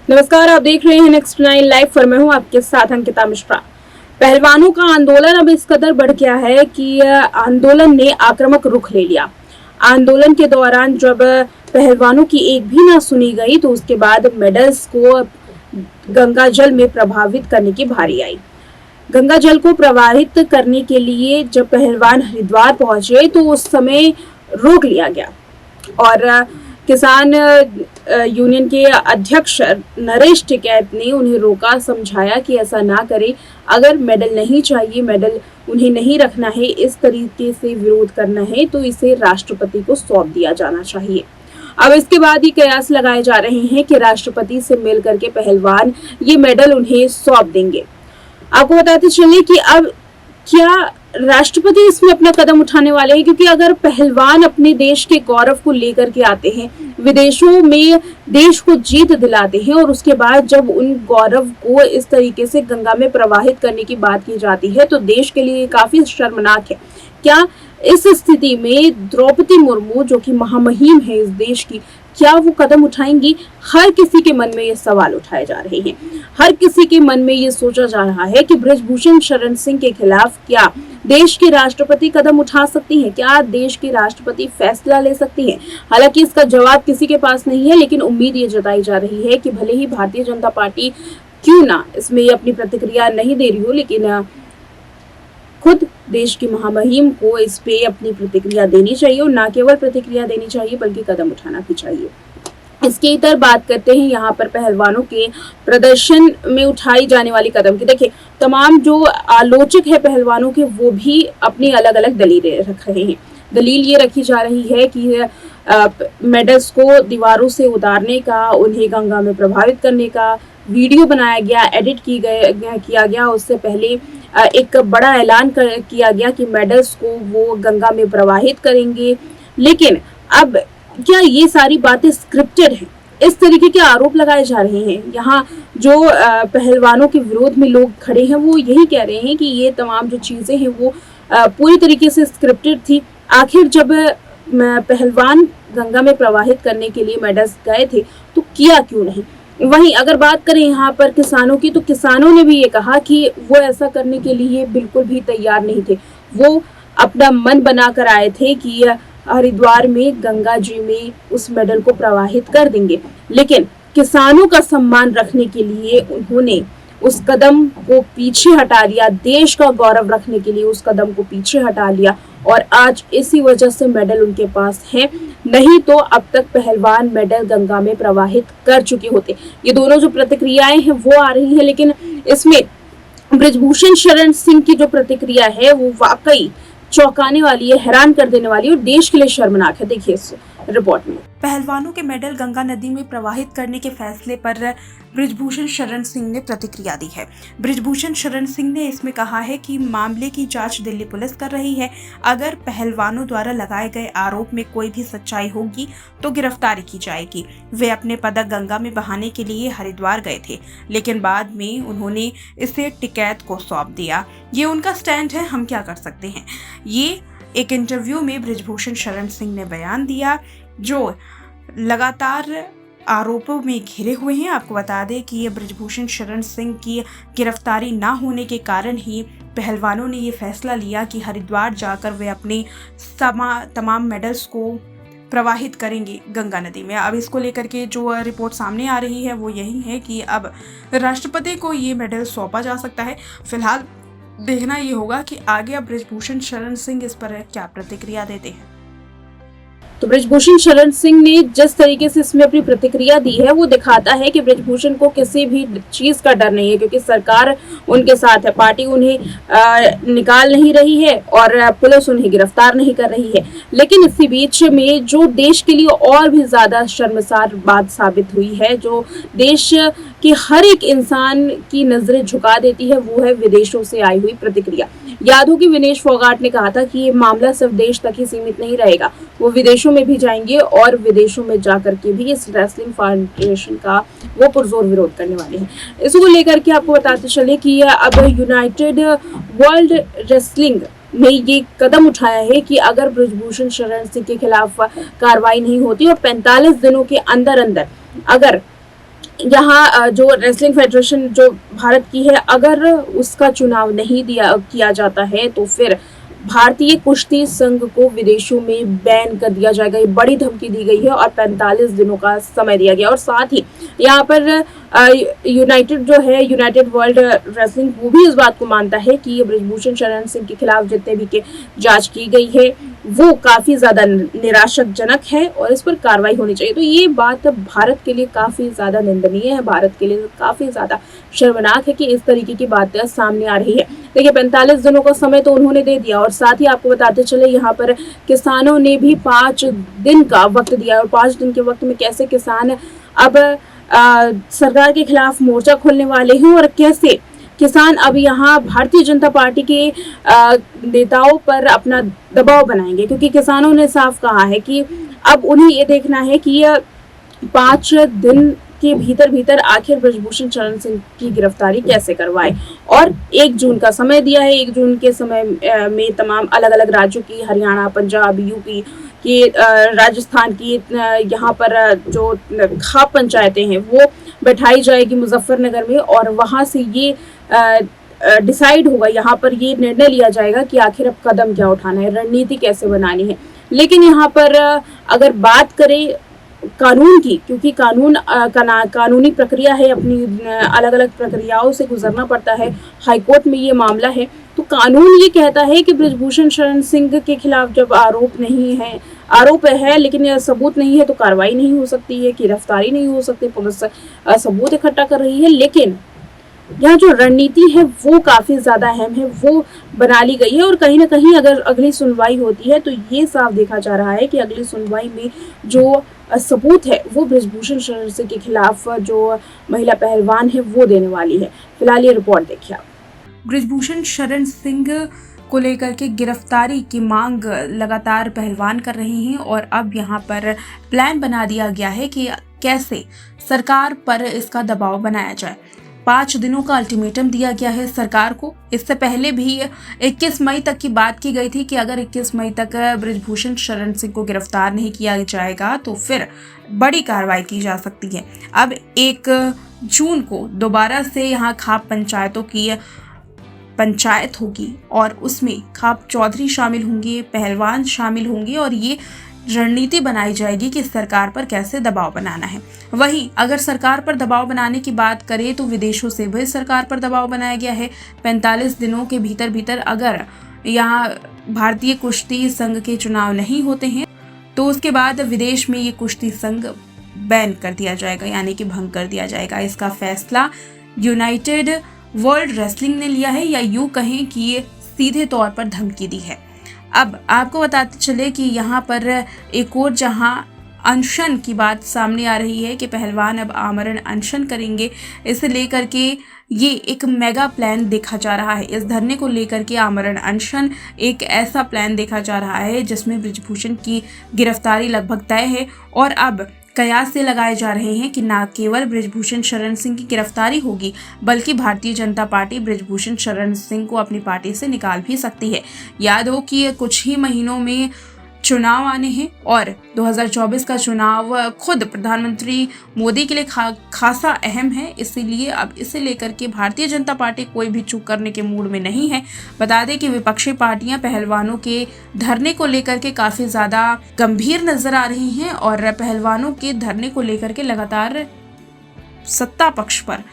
नमस्कार, आप देख रहे हैं नेक्स्ट 9 लाइव पर। मैं हूं आपके साथ अंकिता मिश्रा। पहलवानों का आंदोलन अब इस कदर बढ़ गया है कि आंदोलन ने आक्रामक रुख ले लिया। आंदोलन के दौरान जब पहलवानों की एक भी ना सुनी गई तो उसके बाद मेडल्स को गंगा जल में प्रभावित करने की बारी आई। गंगा जल को प्रवाहित करने के लिए जब पहलवान हरिद्वार पहुंचे तो उस समय रोक लिया गया और किसान यूनियन के अध्यक्ष नरेश टिकैत ने उन्हें रोका, समझाया कि ऐसा ना करें। अगर मेडल नहीं चाहिए, मेडल उन्हें नहीं रखना है, इस तरीके से विरोध करना है तो इसे राष्ट्रपति को सौंप दिया जाना चाहिए। अब इसके बाद ही कयास लगाए जा रहे हैं कि राष्ट्रपति से मिल करके पहलवान ये मेडल उन्हें सौंप देंगे। आपको बताते चले कि अब क्या राष्ट्रपति इसमें अपना कदम उठाने वाले हैं, क्योंकि अगर पहलवान अपने देश के गौरव को लेकर के आते हैं, विदेशों में देश को जीत दिलाते हैं और उसके बाद जब उन गौरव को इस तरीके से गंगा में प्रवाहित करने की बात की जाती है तो देश के लिए काफी शर्मनाक है। क्या इस स्थिति में द्रौपदी मुर्मू, जो कि महामहिम है इस देश की, क्या वो कदम उठाएंगी? हर किसी के मन में ये सवाल उठाए जा रहे हैं। हर किसी के मन में ये सोचा जा रहा है कि बृजभूषण शरण सिंह के खिलाफ क्या देश के राष्ट्रपति कदम उठा सकती हैं? क्या देश के राष्ट्रपति फैसला ले सकती हैं? हालांकि इसका जवाब किसी के पास नहीं है, लेकिन उम्मीद ये जताई जा रही है कि भले ही भारतीय जनता पार्टी क्यों ना इसमें अपनी प्रतिक्रिया नहीं दे रही हो, लेकिन खुद देश की महामहिम को इस पे अपनी प्रतिक्रिया देनी चाहिए और ना केवल प्रतिक्रिया देनी चाहिए बल्कि कदम उठाना भी चाहिए। इसके इतर बात करते हैं यहाँ पर पहलवानों के प्रदर्शन में उठाई जाने वाली कदम की। देखिए, तमाम जो आलोचक है पहलवानों के वो भी अपनी अलग अलग दलीलें रख रहे हैं। दलील ये रखी जा रही है कि मेडल्स को दीवारों से उतारने का, उन्हें गंगा में प्रभावित करने का वीडियो बनाया गया, एडिट किया गया। उससे पहले एक बड़ा ऐलान किया गया कि मेडल्स को वो गंगा में प्रवाहित करेंगे। लेकिन अब क्या ये सारी बातें स्क्रिप्टेड हैं? इस तरीके के आरोप लगाए जा रहे हैं। यहाँ जो पहलवानों के विरोध में लोग खड़े हैं वो यही कह रहे हैं कि ये तमाम जो चीजें हैं वो पूरी तरीके से स्क्रिप्टेड थी। आखिर जब पहलवान गंगा में प्रवाहित करने के लिए मेडल्स गए थे तो किया क्यों नहीं? वहीं अगर बात करें यहाँ पर किसानों की, तो किसानों ने भी ये कहा कि वो ऐसा करने के लिए बिल्कुल भी तैयार नहीं थे। वो अपना मन बनाकर आए थे कि हरिद्वार में गंगा जी में उस मेडल को प्रवाहित कर देंगे, लेकिन किसानों का सम्मान रखने के लिए उन्होंने उस कदम को पीछे हटा लिया। देश का गौरव रखने के लिए उस कदम को पीछे हटा लिया और आज इसी वजह से मेडल उनके पास है। नहीं तो अब तक पहलवान मेडल गंगा में प्रवाहित कर चुके होते। ये दोनों जो प्रतिक्रियाएं हैं वो आ रही है, लेकिन इसमें बृजभूषण शरण सिंह की जो प्रतिक्रिया है वो वाकई चौंकाने वाली है, हैरान कर देने वाली है और देश के लिए शर्मनाक है। देखिए इस रिपोर्ट में। पहलवानों के मेडल गंगा नदी में प्रवाहित करने के फैसले पर बृजभूषण शरण सिंह ने प्रतिक्रिया दी है। बृजभूषण शरण सिंह ने इसमें कहा है कि मामले की जांच दिल्ली पुलिस कर रही है। अगर पहलवानों द्वारा लगाए गए आरोप में कोई भी सच्चाई होगी तो गिरफ्तारी की जाएगी। वे अपने पदक गंगा में बहाने के लिए हरिद्वार गए थे, लेकिन बाद में उन्होंने इसे टिकैत को सौंप दिया। ये उनका स्टैंड है, हम क्या कर सकते हैं। ये एक इंटरव्यू में बृजभूषण शरण सिंह ने बयान दिया, जो लगातार आरोपों में घिरे हुए हैं। आपको बता दें कि ये बृजभूषण शरण सिंह की गिरफ्तारी ना होने के कारण ही पहलवानों ने ये फैसला लिया कि हरिद्वार जाकर वे अपने तमाम मेडल्स को प्रवाहित करेंगे गंगा नदी में। अब इसको लेकर के जो रिपोर्ट सामने आ रही है वो यही है कि अब राष्ट्रपति को ये मेडल सौंपा जा सकता है। फिलहाल देखना ये होगा कि आगे अब बृजभूषण शरण सिंह इस पर क्या प्रतिक्रिया देते हैं। तो बृजभूषण शरण सिंह ने जिस तरीके से इसमें अपनी प्रतिक्रिया दी है वो दिखाता है कि बृजभूषण को किसी भी चीज का डर नहीं है, क्योंकि सरकार उनके साथ है, पार्टी उन्हें निकाल नहीं रही है और पुलिस उन्हें गिरफ्तार नहीं कर रही है। लेकिन इसी बीच में जो देश के लिए और भी ज्यादा शर्मसार बात साबित हुई है, जो देश के हर एक इंसान की नजरें झुका देती है, वो है विदेशों से आई हुई प्रतिक्रिया। याद हो कि विनेश फोगाट ने कहा था कि ये मामला सिर्फ देश तक ही सीमित नहीं रहेगा, वो विदेशों में भी जाएंगे और विदेशों में जाकर के भी इस रेसलिंग फेडरेशन का वो पुरजोर विरोध करने वाले हैं। इसको लेकर के आपको बताते चले कि अब यूनाइटेड वर्ल्ड रेसलिंग ने ये कदम उठाया है कि अगर बृजभूषण शरण सिंह के खिलाफ कार्रवाई नहीं होती और 45 दिनों के अंदर अंदर अगर यहाँ जो रेसलिंग फेडरेशन जो भारत की है, अगर उसका चुनाव नहीं किया जाता है तो फिर भारतीय कुश्ती संघ को विदेशों में बैन कर दिया जाएगा। ये बड़ी धमकी दी गई है और 45 दिनों का समय दिया गया। और साथ ही यहाँ पर यूनाइटेड वर्ल्ड रेसलिंग, वो भी इस बात को मानता है कि ये बृजभूषण शरण सिंह के खिलाफ जितने भी जांच की गई है वो काफी ज्यादा निराशाजनक है और इस पर कार्रवाई होनी चाहिए। तो ये बात भारत के लिए काफी ज्यादा निंदनीय है, भारत के लिए काफी ज्यादा शर्मनाक है कि इस तरीके की बातें सामने आ रही है। देखिए 45 दिनों का समय तो उन्होंने दे दिया और साथ ही आपको बताते चले यहाँ पर किसानों ने भी 5 दिन का वक्त दिया और 5 दिन के वक्त में कैसे किसान अब सरकार के खिलाफ मोर्चा खोलने वाले हैं और कैसे किसान अब यहाँ भारतीय जनता पार्टी के नेताओं पर अपना दबाव बनाएंगे, क्योंकि किसानों ने साफ कहा है कि अब उन्हें ये देखना है कि 5 दिन के भीतर आखिर बृजभूषण शरण सिंह की गिरफ्तारी कैसे करवाए। और 1 जून का समय दिया है। 1 जून के समय में तमाम अलग अलग राज्यों की, हरियाणा, पंजाब, यूपी की, राजस्थान की यहाँ पर जो खाप पंचायतें हैं वो बैठाई जाएगी मुजफ्फरनगर में और वहां से ये डिसाइड होगा, यहाँ पर ये निर्णय लिया जाएगा कि आखिर अब कदम क्या उठाना है, रणनीति कैसे बनानी है। लेकिन यहाँ पर अगर बात करें कानून की, क्योंकि कानूनी प्रक्रिया है, अपनी अलग अलग प्रक्रियाओं से गुजरना पड़ता है, हाईकोर्ट में ये मामला है, तो कानून ये कहता है कि बृजभूषण शरण सिंह के खिलाफ जब आरोप है लेकिन यह सबूत नहीं है तो कार्रवाई नहीं हो सकती है, गिरफ्तारी नहीं हो सकती, पुलिस सबूत इकट्ठा कर रही है। लेकिन यहाँ जो रणनीति है वो काफी ज्यादा अहम है, वो बना ली गई है और कहीं ना कहीं अगर अगली सुनवाई होती है तो ये साफ देखा जा रहा है कि अगली सुनवाई में जो सबूत है वो बृजभूषण शरण सिंह के खिलाफ जो महिला पहलवान है वो देने वाली है। फिलहाल ये रिपोर्ट देखिए आप। बृजभूषण शरण सिंह को लेकर के गिरफ्तारी की मांग लगातार पहलवान कर रहे हैं और अब यहाँ पर प्लान बना दिया गया है कि कैसे सरकार पर इसका दबाव बनाया जाए। 5 दिनों का अल्टीमेटम दिया गया है सरकार को। इससे पहले भी 21 मई तक की बात की गई थी कि अगर 21 मई तक बृजभूषण शरण सिंह को गिरफ्तार नहीं किया जाएगा तो फिर बड़ी कार्रवाई की जा सकती है। अब 1 जून को दोबारा से यहाँ खाप पंचायतों की पंचायत होगी और उसमें खाप चौधरी शामिल होंगे, पहलवान शामिल होंगे और ये रणनीति बनाई जाएगी कि सरकार पर कैसे दबाव बनाना है। वहीं अगर सरकार पर दबाव बनाने की बात करें तो विदेशों से भी सरकार पर दबाव बनाया गया है। 45 दिनों के भीतर अगर यहाँ भारतीय कुश्ती संघ के चुनाव नहीं होते हैं तो उसके बाद विदेश में ये कुश्ती संघ बैन कर दिया जाएगा, यानी कि भंग कर दिया जाएगा। इसका फैसला यूनाइटेड वर्ल्ड रेसलिंग ने लिया है, या यूँ कहें कि ये सीधे तौर पर धमकी दी है। अब आपको बताते चले कि यहाँ पर एक और जहाँ अनशन की बात सामने आ रही है कि पहलवान अब आमरण अनशन करेंगे, इसे लेकर के ये एक मेगा प्लान देखा जा रहा है। इस धरने को लेकर के आमरण अनशन एक ऐसा प्लान देखा जा रहा है जिसमें बृजभूषण की गिरफ्तारी लगभग तय है और अब कयास से लगाए जा रहे हैं कि न केवल बृजभूषण शरण सिंह की गिरफ्तारी होगी बल्कि भारतीय जनता पार्टी बृजभूषण शरण सिंह को अपनी पार्टी से निकाल भी सकती है। याद हो कि कुछ ही महीनों में चुनाव आने हैं और 2024 का चुनाव खुद प्रधानमंत्री मोदी के लिए खासा अहम है, इसीलिए अब इसे लेकर के भारतीय जनता पार्टी कोई भी चूक करने के मूड में नहीं है। बता दें कि विपक्षी पार्टियां पहलवानों के धरने को लेकर के काफी ज्यादा गंभीर नजर आ रही हैं और पहलवानों के धरने को लेकर के लगातार सत्ता पक्ष पर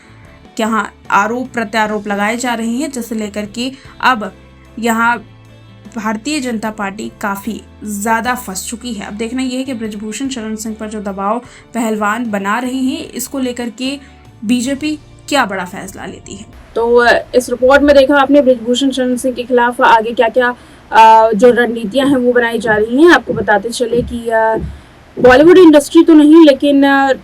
यहाँ आरोप प्रत्यारोप लगाए जा रहे हैं, जिसे लेकर के अब यहाँ भारतीय जनता पार्टी काफ़ी ज़्यादा फंस चुकी है। अब देखना यह है कि बृजभूषण शरण सिंह पर जो दबाव पहलवान बना रहे हैं इसको लेकर के बीजेपी क्या बड़ा फैसला लेती है। तो इस रिपोर्ट में देखा आपने बृजभूषण शरण सिंह के खिलाफ आगे क्या क्या जो रणनीतियां हैं वो बनाई जा रही हैं। आपको बताते चले कि बॉलीवुड इंडस्ट्री तो नहीं लेकिन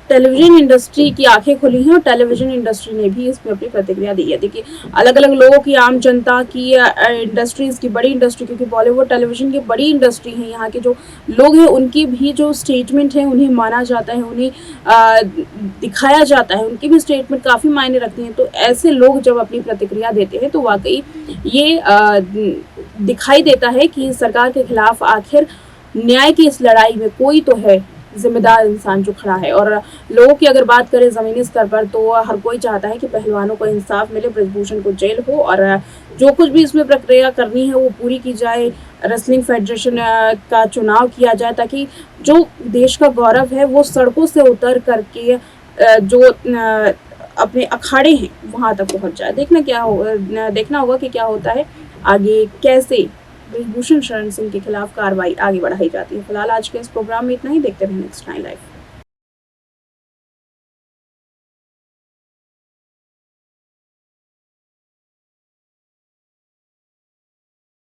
टेलीविजन इंडस्ट्री की आंखें खुली हैं और टेलीविजन इंडस्ट्री ने भी इसमें अपनी प्रतिक्रिया दी है। देखिए अलग अलग लोगों की, आम जनता की, इंडस्ट्रीज की, बड़ी इंडस्ट्री, क्योंकि बॉलीवुड टेलीविजन की बड़ी इंडस्ट्री है, यहाँ के जो लोग हैं उनकी भी जो स्टेटमेंट है उन्हें माना जाता है, उन्हें दिखाया जाता है, उनकी भी स्टेटमेंट काफ़ी मायने रखती हैं। तो ऐसे लोग जब अपनी प्रतिक्रिया देते हैं तो वाकई ये दिखाई देता है कि सरकार के खिलाफ आखिर न्याय की इस लड़ाई में कोई तो है जिम्मेदार इंसान जो खड़ा है। और लोगों की अगर बात करें ज़मीनी स्तर पर तो हर कोई चाहता है कि पहलवानों को इंसाफ मिले, बृजभूषण को जेल हो और जो कुछ भी इसमें प्रक्रिया करनी है वो पूरी की जाए। रेसलिंग फेडरेशन का चुनाव किया जाए ताकि जो देश का गौरव है वो सड़कों से उतर करके जो अपने अखाड़े हैं वहाँ तक पहुँच जाए। देखना होगा कि क्या होता है आगे, कैसे बृजभूषण शरण सिंह के खिलाफ कार्रवाई आगे बढ़ाई जाती है। फिलहाल आज के इस प्रोग्राम में इतना ही। देखते रहें नेक्स्ट 9 लाइव।